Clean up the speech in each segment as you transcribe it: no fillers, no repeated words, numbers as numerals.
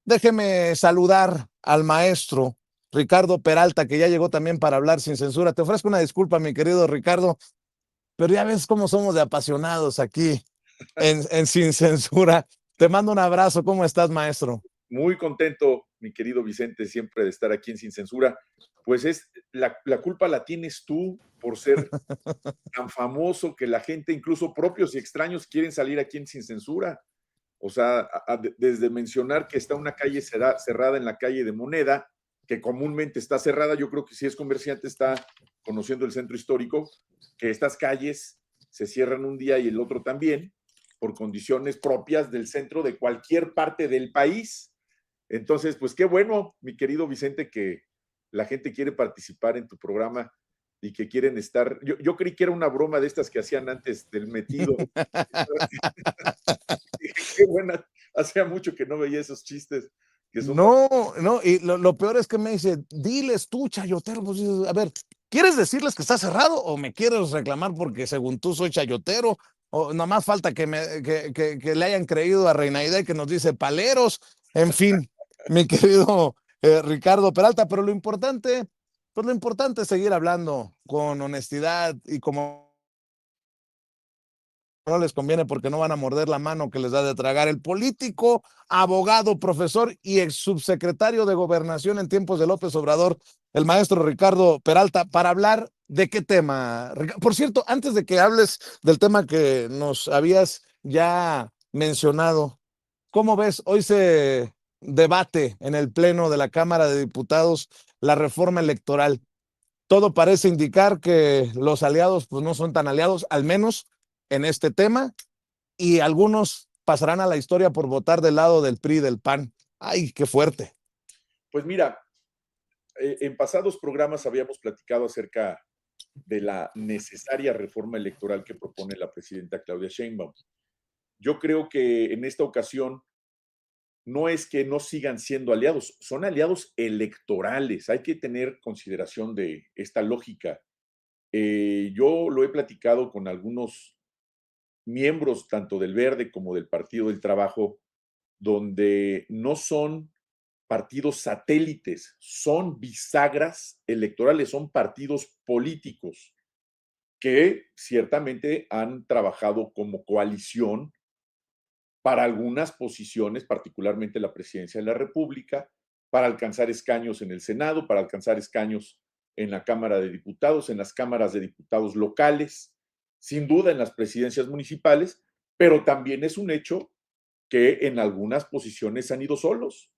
Déjeme saludar al maestro Ricardo Peralta, que ya llegó también para hablar sin censura. Te ofrezco una disculpa, mi querido Ricardo, pero ya ves cómo somos de apasionados aquí en Sin Censura. Te mando un abrazo. ¿Cómo estás, maestro? Muy contento, mi querido Vicente, siempre de estar aquí en Sin Censura. Pues la culpa la tienes tú por ser tan famoso que la gente, incluso propios y extraños, quieren salir aquí en Sin Censura. O sea, desde mencionar que está una calle cerrada en la calle de Moneda, que comúnmente está cerrada, yo creo que si es comerciante está conociendo el centro histórico, que estas calles se cierran un día y el otro también, por condiciones propias del centro de cualquier parte del país. Entonces, pues qué bueno, mi querido Vicente, que la gente quiere participar en tu programa y que quieren estar. Yo creí que era una broma de estas que hacían antes del metido. Qué buena, hacía mucho que no veía esos chistes que son No, no, y lo peor es que me dice, diles tú, chayotero, pues dices, a ver, ¿quieres decirles que está cerrado o me quieres reclamar porque según tú soy chayotero? O nada más falta que le hayan creído a Reinaide que nos dice paleros, en fin, mi querido Ricardo Peralta, pero pues lo importante es seguir hablando con honestidad y como no les conviene porque no van a morder la mano que les da de tragar. El político, abogado, profesor y ex subsecretario de Gobernación en tiempos de López Obrador, el maestro Ricardo Peralta, para hablar de qué tema. Por cierto, antes de que hables del tema que nos habías ya mencionado, ¿cómo ves? Hoy se debate en el Pleno de la Cámara de Diputados la reforma electoral. Todo parece indicar que los aliados pues no son tan aliados, al menos en este tema, y algunos pasarán a la historia por votar del lado del PRI y del PAN. Ay, qué fuerte. Pues mira, en pasados programas habíamos platicado acerca de la necesaria reforma electoral que propone la presidenta Claudia Sheinbaum. Yo creo que en esta ocasión no es que no sigan siendo aliados, son aliados electorales. Hay que tener consideración de esta lógica. Yo lo he platicado con algunos miembros tanto del Verde como del Partido del Trabajo, donde no son partidos satélites, son bisagras electorales, son partidos políticos que ciertamente han trabajado como coalición para algunas posiciones, particularmente la presidencia de la República, para alcanzar escaños en el Senado, para alcanzar escaños en la Cámara de Diputados, en las cámaras de diputados locales, sin duda en las presidencias municipales, pero también es un hecho que en algunas posiciones han ido solos.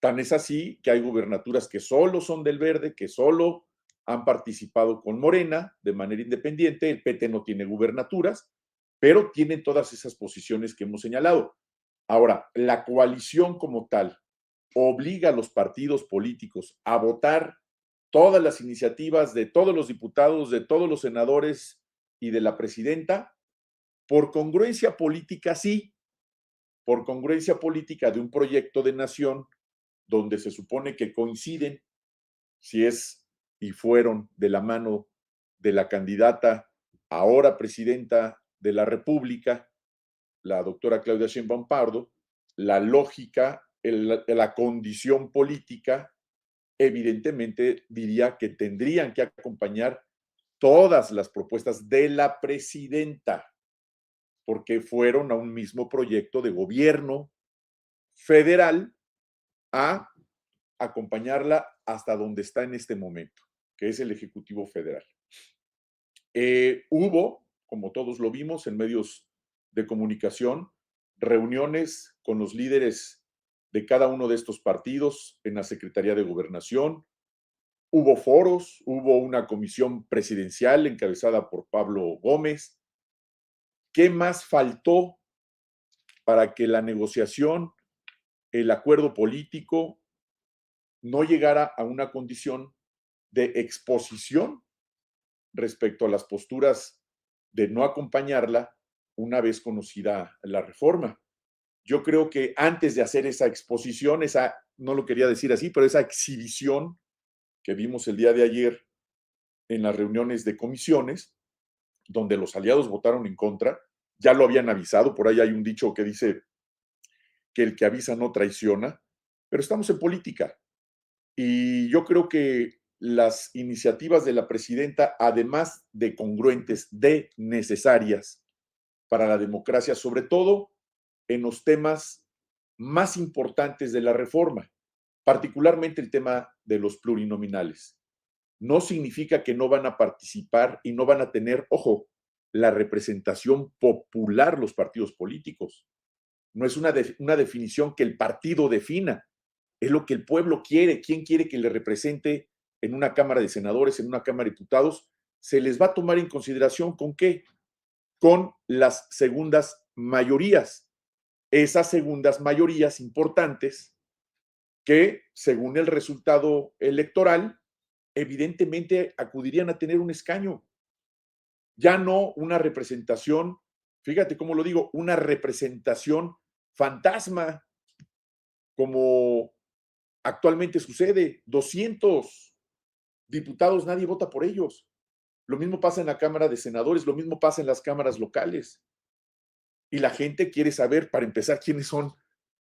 Tan es así que hay gubernaturas que solo son del Verde, que solo han participado con Morena de manera independiente. El PT no tiene gubernaturas, pero tienen todas esas posiciones que hemos señalado. Ahora, la coalición como tal obliga a los partidos políticos a votar todas las iniciativas de todos los diputados, de todos los senadores y de la presidenta. Por congruencia política, sí, por congruencia política de un proyecto de nación donde se supone que coinciden, si es y fueron de la mano de la candidata, ahora presidenta de la República, la doctora Claudia Sheinbaum Pardo, la lógica, la condición política, evidentemente diría que tendrían que acompañar todas las propuestas de la presidenta, porque fueron a un mismo proyecto de gobierno federal a acompañarla hasta donde está en este momento, que es el Ejecutivo Federal. Hubo, como todos lo vimos en medios de comunicación, reuniones con los líderes de cada uno de estos partidos en la Secretaría de Gobernación, hubo foros, hubo una comisión presidencial encabezada por Pablo Gómez. ¿Qué más faltó para que la negociación, el acuerdo político, no llegara a una condición de exposición respecto a las posturas de no acompañarla una vez conocida la reforma? Yo creo que antes de hacer esa exposición, no lo quería decir así, pero esa exhibición que vimos el día de ayer en las reuniones de comisiones, donde los aliados votaron en contra, ya lo habían avisado, por ahí hay un dicho que dice que el que avisa no traiciona. pero estamos en política. Y yo creo que las iniciativas de la presidenta, además de congruentes, de necesarias para la democracia, sobre todo en los temas más importantes de la reforma, particularmente el tema de los plurinominales. No significa que no van a participar y no van a tener, ojo, la representación popular los partidos políticos. No es una definición que el partido defina, es lo que el pueblo quiere. ¿Quién quiere que le represente en una Cámara de Senadores, en una Cámara de Diputados? Se les va a tomar en consideración con qué? Con las segundas mayorías. Esas segundas mayorías importantes que, según el resultado electoral, evidentemente acudirían a tener un escaño. Ya no una representación, fíjate cómo lo digo, una representación fantasma, como actualmente sucede. 200 diputados, nadie vota por ellos. Lo mismo pasa en la Cámara de Senadores, lo mismo pasa en las cámaras locales. Y la gente quiere saber, para empezar, quiénes son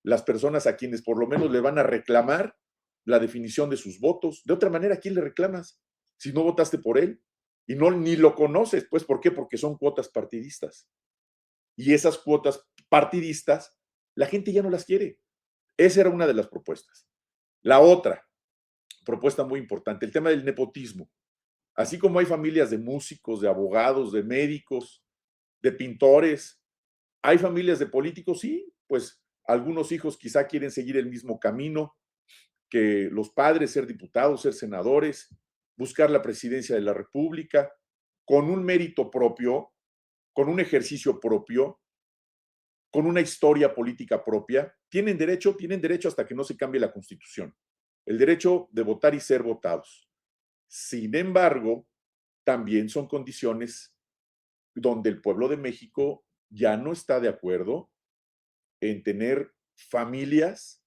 las personas a quienes por lo menos le van a reclamar la definición de sus votos. De otra manera, ¿a quién le reclamas si no votaste por él? Y no ni lo conoces, pues, ¿por qué? Porque son cuotas partidistas. Y esas cuotas partidistas, la gente ya no las quiere. Esa era una de las propuestas. La otra propuesta muy importante, el tema del nepotismo. Así como hay familias de músicos, de abogados, de médicos, de pintores, hay familias de políticos, sí, pues algunos hijos quizá quieren seguir el mismo camino que los padres, ser diputados, ser senadores, buscar la presidencia de la República, con un mérito propio, con un ejercicio propio, con una historia política propia, tienen derecho hasta que no se cambie la Constitución, el derecho de votar y ser votados. Sin embargo, también son condiciones donde el pueblo de México ya no está de acuerdo en tener familias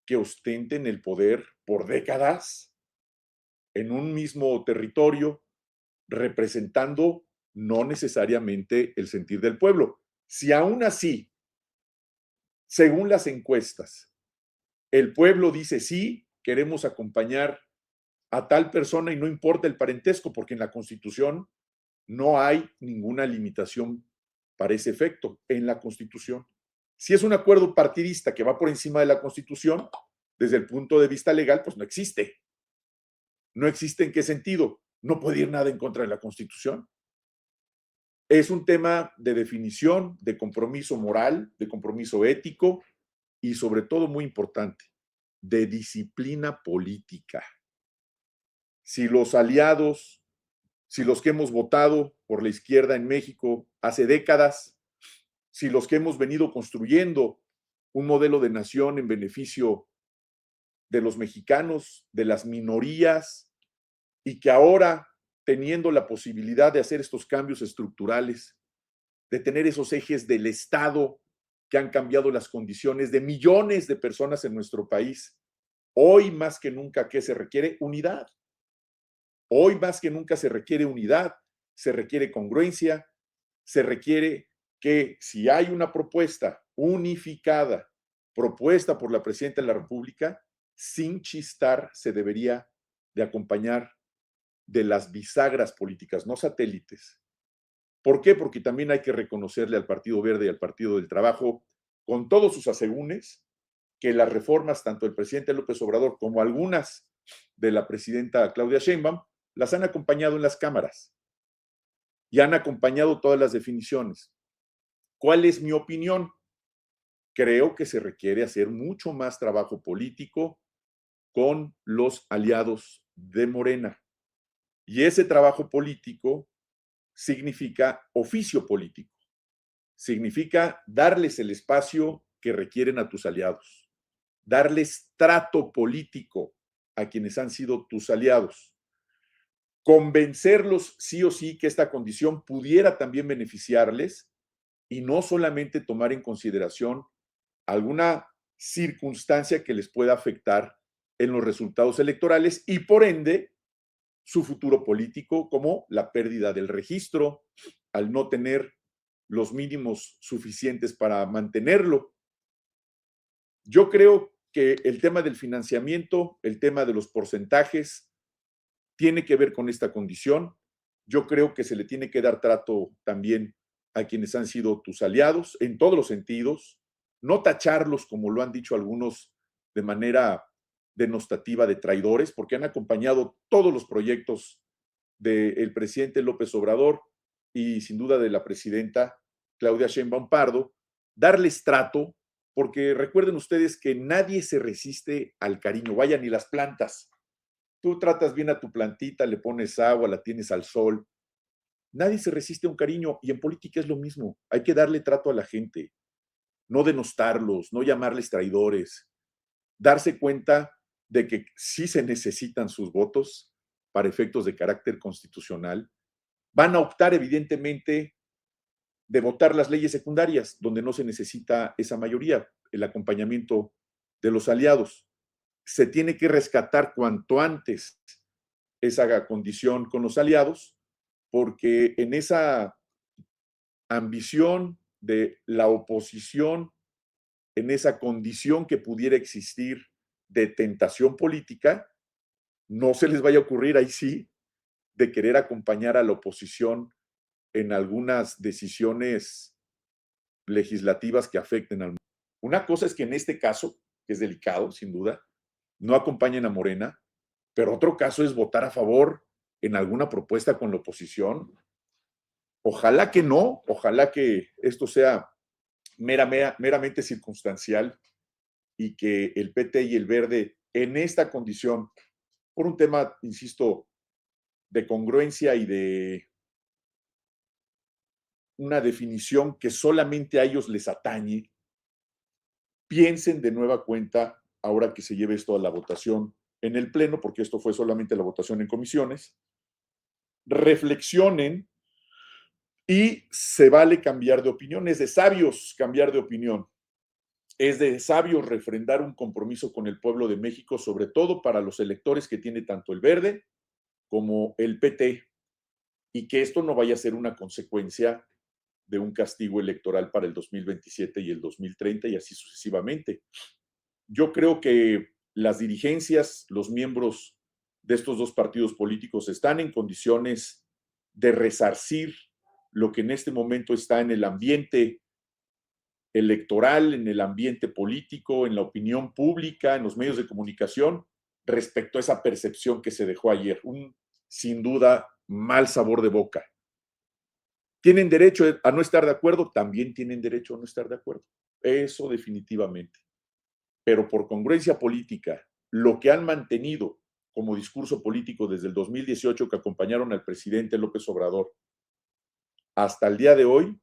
que ostenten el poder por décadas en un mismo territorio, representando no necesariamente el sentir del pueblo. Si aún así, según las encuestas, el pueblo dice sí, queremos acompañar a tal persona y no importa el parentesco, porque en la Constitución no hay ninguna limitación para ese efecto en la Constitución. Si es un acuerdo partidista que va por encima de la Constitución, desde el punto de vista legal, pues no existe. No existe en qué sentido. No puede ir nada en contra de la Constitución. Es un tema de definición, de compromiso moral, de compromiso ético y sobre todo muy importante, de disciplina política. Si los aliados, si los que hemos votado por la izquierda en México hace décadas, si los que hemos venido construyendo un modelo de nación en beneficio de los mexicanos, de las minorías, y que ahora, teniendo la posibilidad de hacer estos cambios estructurales, de tener esos ejes del Estado que han cambiado las condiciones de millones de personas en nuestro país, hoy más que nunca, ¿qué se requiere? Unidad. Hoy más que nunca se requiere unidad, se requiere congruencia, se requiere que si hay una propuesta unificada, propuesta por la presidenta de la República, sin chistar se debería de acompañar de las bisagras políticas, no satélites. ¿Por qué? Porque también hay que reconocerle al Partido Verde y al Partido del Trabajo, con todos sus asegúnes, que las reformas, tanto del presidente López Obrador como algunas de la presidenta Claudia Sheinbaum, las han acompañado en las cámaras y han acompañado todas las definiciones. ¿Cuál es mi opinión? Creo que se requiere hacer mucho más trabajo político con los aliados de Morena. Y ese trabajo político significa oficio político, significa darles el espacio que requieren a tus aliados, darles trato político a quienes han sido tus aliados, convencerlos sí o sí que esta condición pudiera también beneficiarles y no solamente tomar en consideración alguna circunstancia que les pueda afectar en los resultados electorales y por ende su futuro político, como la pérdida del registro, al no tener los mínimos suficientes para mantenerlo. Yo creo que el tema del financiamiento, el tema de los porcentajes, tiene que ver con esta condición. Yo creo que se le tiene que dar trato también a quienes han sido tus aliados en todos los sentidos, no tacharlos como lo han dicho algunos de manera denostativa de traidores, porque han acompañado todos los proyectos del presidente López Obrador y sin duda de la presidenta Claudia Sheinbaum Pardo, darles trato, porque recuerden ustedes que nadie se resiste al cariño, vaya, ni las plantas. Tú tratas bien a tu plantita, le pones agua, la tienes al sol. Nadie se resiste a un cariño y en política es lo mismo. Hay que darle trato a la gente, no denostarlos, no llamarles traidores, darse cuenta de que sí se necesitan sus votos para efectos de carácter constitucional. Van a optar evidentemente de votar las leyes secundarias, donde no se necesita esa mayoría, el acompañamiento de los aliados. Se tiene que rescatar cuanto antes esa condición con los aliados, porque en esa ambición de la oposición, en esa condición que pudiera existir de tentación política, no se les vaya a ocurrir ahí sí de querer acompañar a la oposición en algunas decisiones legislativas que afecten al mundo. Una cosa es que en este caso, que es delicado, sin duda, no acompañen a Morena, pero otro caso es votar a favor en alguna propuesta con la oposición. Ojalá que no, ojalá que esto sea meramente circunstancial y que el PT y el Verde en esta condición, por un tema, insisto, de congruencia y de una definición que solamente a ellos les atañe, piensen de nueva cuenta, ahora que se lleve esto a la votación en el Pleno, porque esto fue solamente la votación en comisiones, reflexionen y se vale cambiar de opinión. Es de sabios cambiar de opinión. Es de sabios refrendar un compromiso con el pueblo de México, sobre todo para los electores que tiene tanto el Verde como el PT, y que esto no vaya a ser una consecuencia de un castigo electoral para el 2027 y el 2030 y así sucesivamente. Yo creo que las dirigencias, los miembros de estos dos partidos políticos están en condiciones de resarcir lo que en este momento está en el ambiente electoral, en el ambiente político, en la opinión pública, en los medios de comunicación, respecto a esa percepción que se dejó ayer. Un, sin duda, mal sabor de boca. ¿Tienen derecho a no estar de acuerdo? También tienen derecho a no estar de acuerdo. Eso definitivamente. Pero por congruencia política, lo que han mantenido como discurso político desde el 2018 que acompañaron al presidente López Obrador hasta el día de hoy,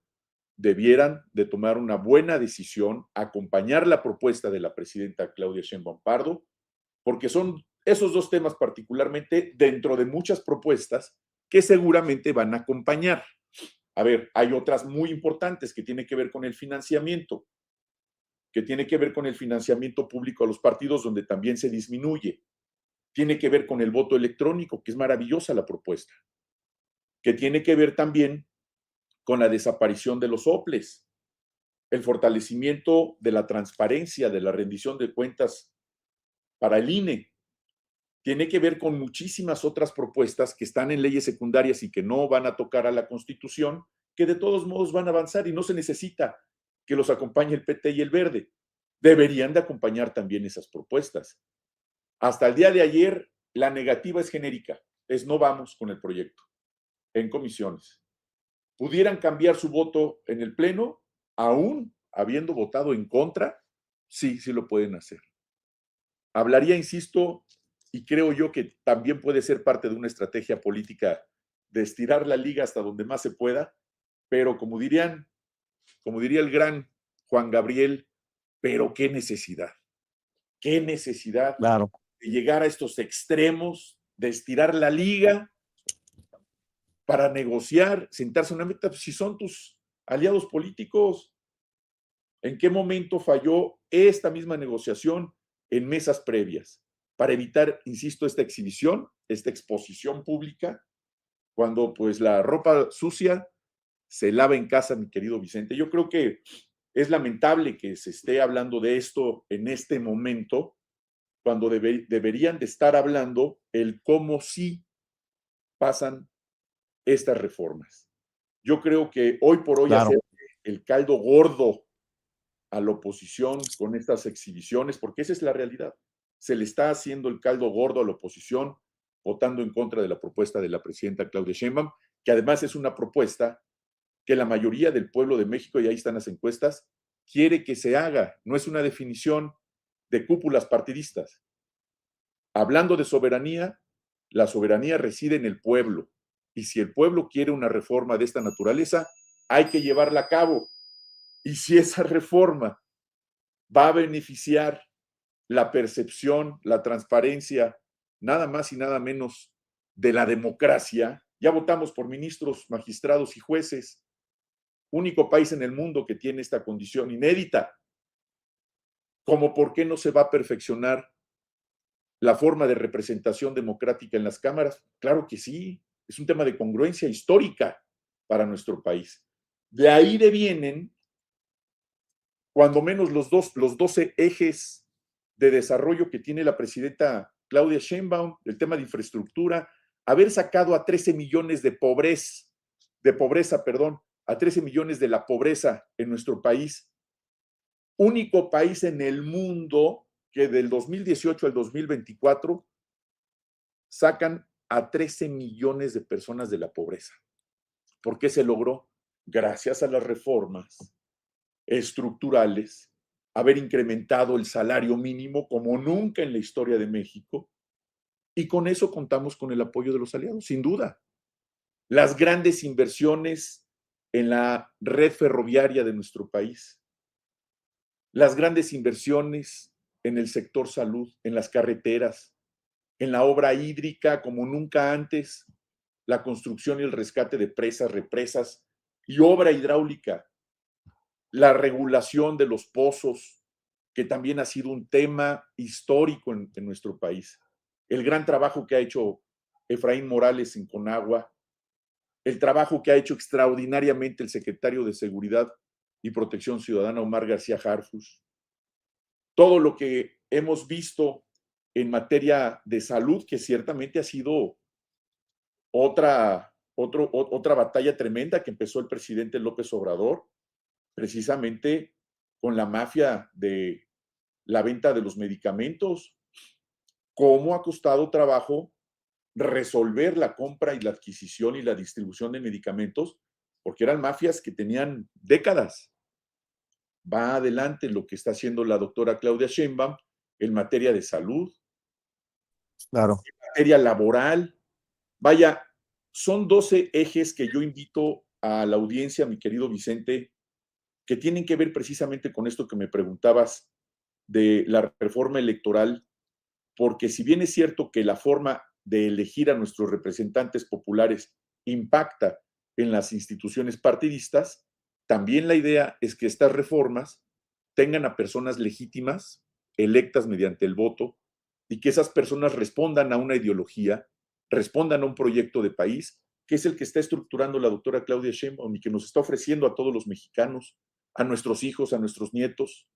debieran de tomar una buena decisión, acompañar la propuesta de la presidenta Claudia Sheinbaum Pardo, porque son esos dos temas particularmente dentro de muchas propuestas que seguramente van a acompañar. A ver, hay otras muy importantes que tienen que ver con el financiamiento, que tiene que ver con el financiamiento público a los partidos, donde también se disminuye. Tiene que ver con el voto electrónico, que es maravillosa la propuesta. Que tiene que ver también con la desaparición de los soples, el fortalecimiento de la transparencia, de la rendición de cuentas para el INE. Tiene que ver con muchísimas otras propuestas que están en leyes secundarias y que no van a tocar a la Constitución, que de todos modos van a avanzar y no se necesita que los acompañe el PT y el Verde. Deberían de acompañar también esas propuestas. Hasta el día de ayer, la negativa es genérica, es no vamos con el proyecto en comisiones. ¿Pudieran cambiar su voto en el Pleno, aún habiendo votado en contra? Sí, sí lo pueden hacer. Hablaría, insisto, y creo yo que también puede ser parte de una estrategia política de estirar la liga hasta donde más se pueda, pero como diría el gran Juan Gabriel, pero qué necesidad Claro. de llegar a estos extremos, de estirar la liga para negociar, sentarse a una meta. Si son tus aliados políticos, ¿en qué momento falló esta misma negociación en mesas previas? Para evitar, insisto, esta exhibición, esta exposición pública, cuando pues la ropa sucia se lava en casa, mi querido Vicente. Yo creo que Es lamentable que se esté hablando de esto en este momento, cuando deberían de estar hablando el cómo sí pasan estas reformas. Yo creo que hoy por hoy Claro. hacer el caldo gordo a la oposición con estas exhibiciones, porque esa es la realidad. Se le está haciendo el caldo gordo a la oposición votando en contra de la propuesta de la presidenta Claudia Sheinbaum, que además es una propuesta que la mayoría del pueblo de México, y ahí están las encuestas, quiere que se haga. No es una definición de cúpulas partidistas. Hablando de soberanía, la soberanía reside en el pueblo. Y si el pueblo quiere una reforma de esta naturaleza, hay que llevarla a cabo. Y si esa reforma va a beneficiar la percepción, la transparencia, nada más y nada menos de la democracia, ya votamos por ministros, magistrados y jueces, único país en el mundo que tiene esta condición inédita. ¿Cómo por qué no se va a perfeccionar la forma de representación democrática en las cámaras? Claro que sí, es un tema de congruencia histórica para nuestro país. De ahí devienen, cuando menos los 12 ejes de desarrollo que tiene la presidenta Claudia Sheinbaum, el tema de infraestructura, haber sacado a 13 millones de pobreza, a 13 millones de la pobreza en nuestro país, único país en el mundo que del 2018 al 2024 sacan a 13 millones de personas de la pobreza. ¿Por qué se logró? Gracias a las reformas estructurales, haber incrementado el salario mínimo como nunca en la historia de México, y con eso contamos con el apoyo de los aliados, sin duda. Las grandes inversiones en la red ferroviaria de nuestro país, las grandes inversiones en el sector salud, en las carreteras, en la obra hídrica como nunca antes, la construcción y el rescate de presas, represas y obra hidráulica, la regulación de los pozos, que también ha sido un tema histórico en nuestro país, el gran trabajo que ha hecho Efraín Morales en Conagua, el trabajo que ha hecho extraordinariamente el secretario de Seguridad y Protección Ciudadana, Omar García Harfuch, todo lo que hemos visto en materia de salud, que ciertamente ha sido otra batalla tremenda que empezó el presidente López Obrador, precisamente con la mafia de la venta de los medicamentos. ¿Cómo ha costado trabajo resolver la compra y la adquisición y la distribución de medicamentos? Porque eran mafias que tenían décadas. Va adelante lo que está haciendo la doctora Claudia Sheinbaum en materia de salud, Claro. en materia laboral. Vaya, son 12 ejes que yo invito a la audiencia, mi querido Vicente, que tienen que ver precisamente con esto que me preguntabas de la reforma electoral, porque si bien es cierto que la forma de elegir a nuestros representantes populares impacta en las instituciones partidistas, también la idea es que estas reformas tengan a personas legítimas, electas mediante el voto, y que esas personas respondan a una ideología, respondan a un proyecto de país, que es el que está estructurando la doctora Claudia Sheinbaum y que nos está ofreciendo a todos los mexicanos, a nuestros hijos, a nuestros nietos,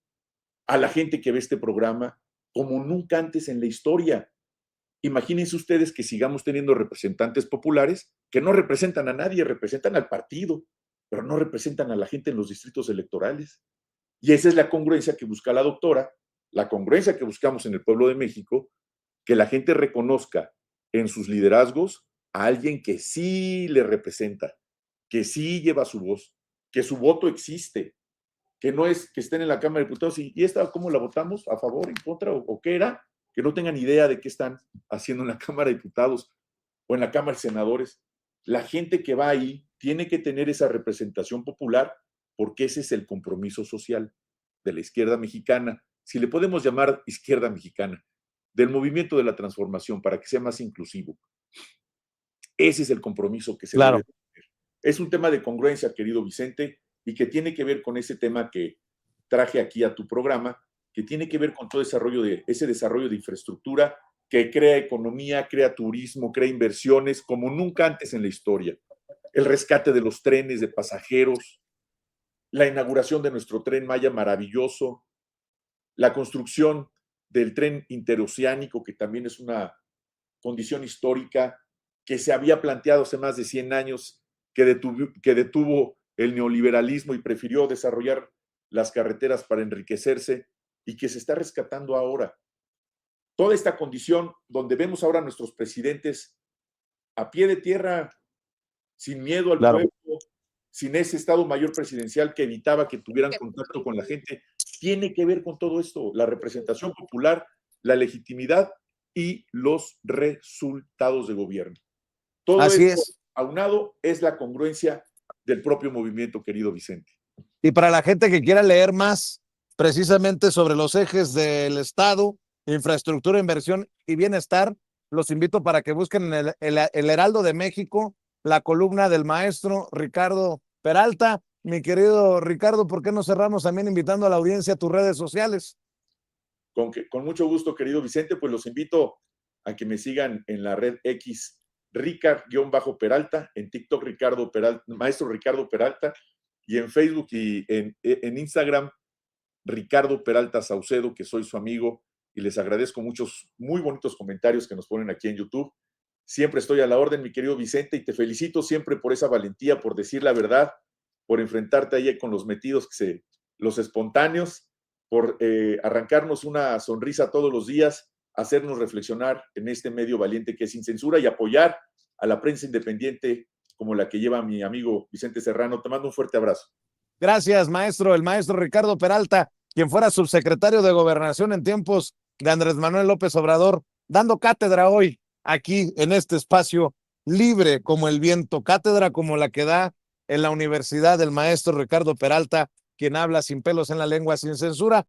a la gente que ve este programa, como nunca antes en la historia. Imagínense ustedes que sigamos teniendo representantes populares que no representan a nadie, representan al partido, pero no representan a la gente en los distritos electorales. Y esa es la congruencia que busca la doctora, la congruencia que buscamos en el pueblo de México, que la gente reconozca en sus liderazgos a alguien que sí le representa, que sí lleva su voz, que su voto existe, que no es que estén en la Cámara de Diputados y esta, ¿cómo la votamos? ¿A favor, en contra o qué era? Que no tengan idea de qué están haciendo en la Cámara de Diputados o en la Cámara de Senadores. La gente que va ahí tiene que tener esa representación popular porque ese es el compromiso social de la izquierda mexicana, si le podemos llamar izquierda mexicana, del movimiento de la transformación para que sea más inclusivo. Ese es el compromiso que se debe tener. Es un tema de congruencia, querido Vicente, y que tiene que ver con ese tema que traje aquí a tu programa, que tiene que ver con todo ese desarrollo de infraestructura que crea economía, crea turismo, crea inversiones como nunca antes en la historia. El rescate de los trenes de pasajeros, la inauguración de nuestro tren Maya maravilloso, la construcción del tren interoceánico, que también es una condición histórica que se había planteado hace más de 100 años, que detuvo el neoliberalismo y prefirió desarrollar las carreteras para enriquecerse y que se está rescatando ahora. Toda esta condición donde vemos ahora a nuestros presidentes a pie de tierra, sin miedo al pueblo, sin ese Estado Mayor presidencial que evitaba que tuvieran contacto con la gente, tiene que ver con todo esto, la representación popular, la legitimidad y los resultados de gobierno. Todo Así esto es. aunado es la congruencia del propio movimiento, querido Vicente. Y para la gente que quiera leer más precisamente sobre los ejes del Estado, infraestructura, inversión y bienestar, los invito para que busquen en el Heraldo de México la columna del maestro Ricardo Peralta. Mi querido Ricardo, ¿por qué no cerramos también invitando a la audiencia a tus redes sociales? Con mucho gusto, querido Vicente, pues los invito a que me sigan en la red X Ricard-Peralta, en TikTok Ricardo Peralta, maestro Ricardo Peralta, y en Facebook y en Instagram Ricardo Peralta Saucedo, que soy su amigo, y les agradezco muchos muy bonitos comentarios que nos ponen aquí en YouTube. Siempre estoy a la orden, mi querido Vicente, y te felicito siempre por esa valentía, por decir la verdad, por enfrentarte ahí con los metidos, los espontáneos, por arrancarnos una sonrisa todos los días, hacernos reflexionar en este medio valiente que es Sin Censura y apoyar a la prensa independiente como la que lleva mi amigo Vicente Serrano. Te mando un fuerte abrazo. Gracias, maestro. El maestro Ricardo Peralta, quien fuera subsecretario de Gobernación en tiempos de Andrés Manuel López Obrador, dando cátedra hoy aquí en este espacio libre como el viento, cátedra como la que da en la universidad del maestro Ricardo Peralta, quien habla sin pelos en la lengua, sin censura.